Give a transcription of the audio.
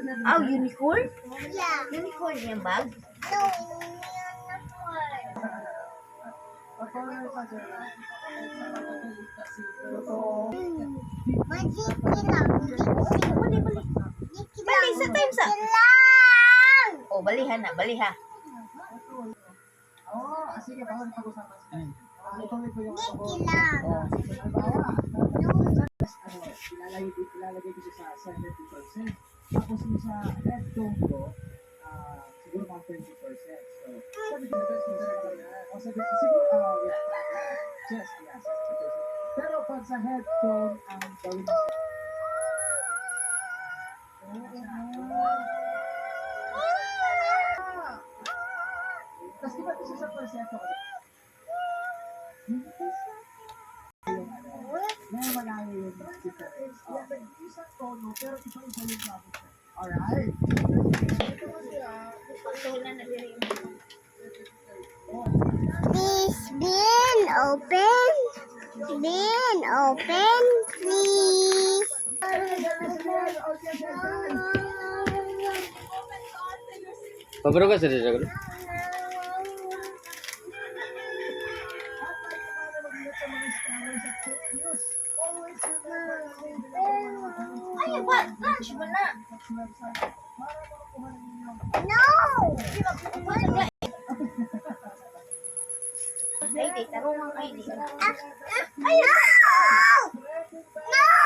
Oh, unicorn? Yeah. Unicorn yung bag? No, Bali, sa time sa? lang. Oh, balihan na, baliha. Sige, bawal pag-usapan siya. Ituloy ko yung Diki lang. Ilalagay ko siya sa 70%. Tapos yung sa head tone ko, siguro mga 20%. So, 70%. Siguro, yes, 70%. Pero pag sa head tone, ang gawin mo tapos di ba ito sa percento ko? May malayo yung difference. Isang tono, pero iba-iba yung gamit. Alright. Please, bin open. Bin open, please. Pabro ka sa dito. Ay, what? Lunch mo na. No! Ay, di, tarungan kayo, di. Ay, no! No!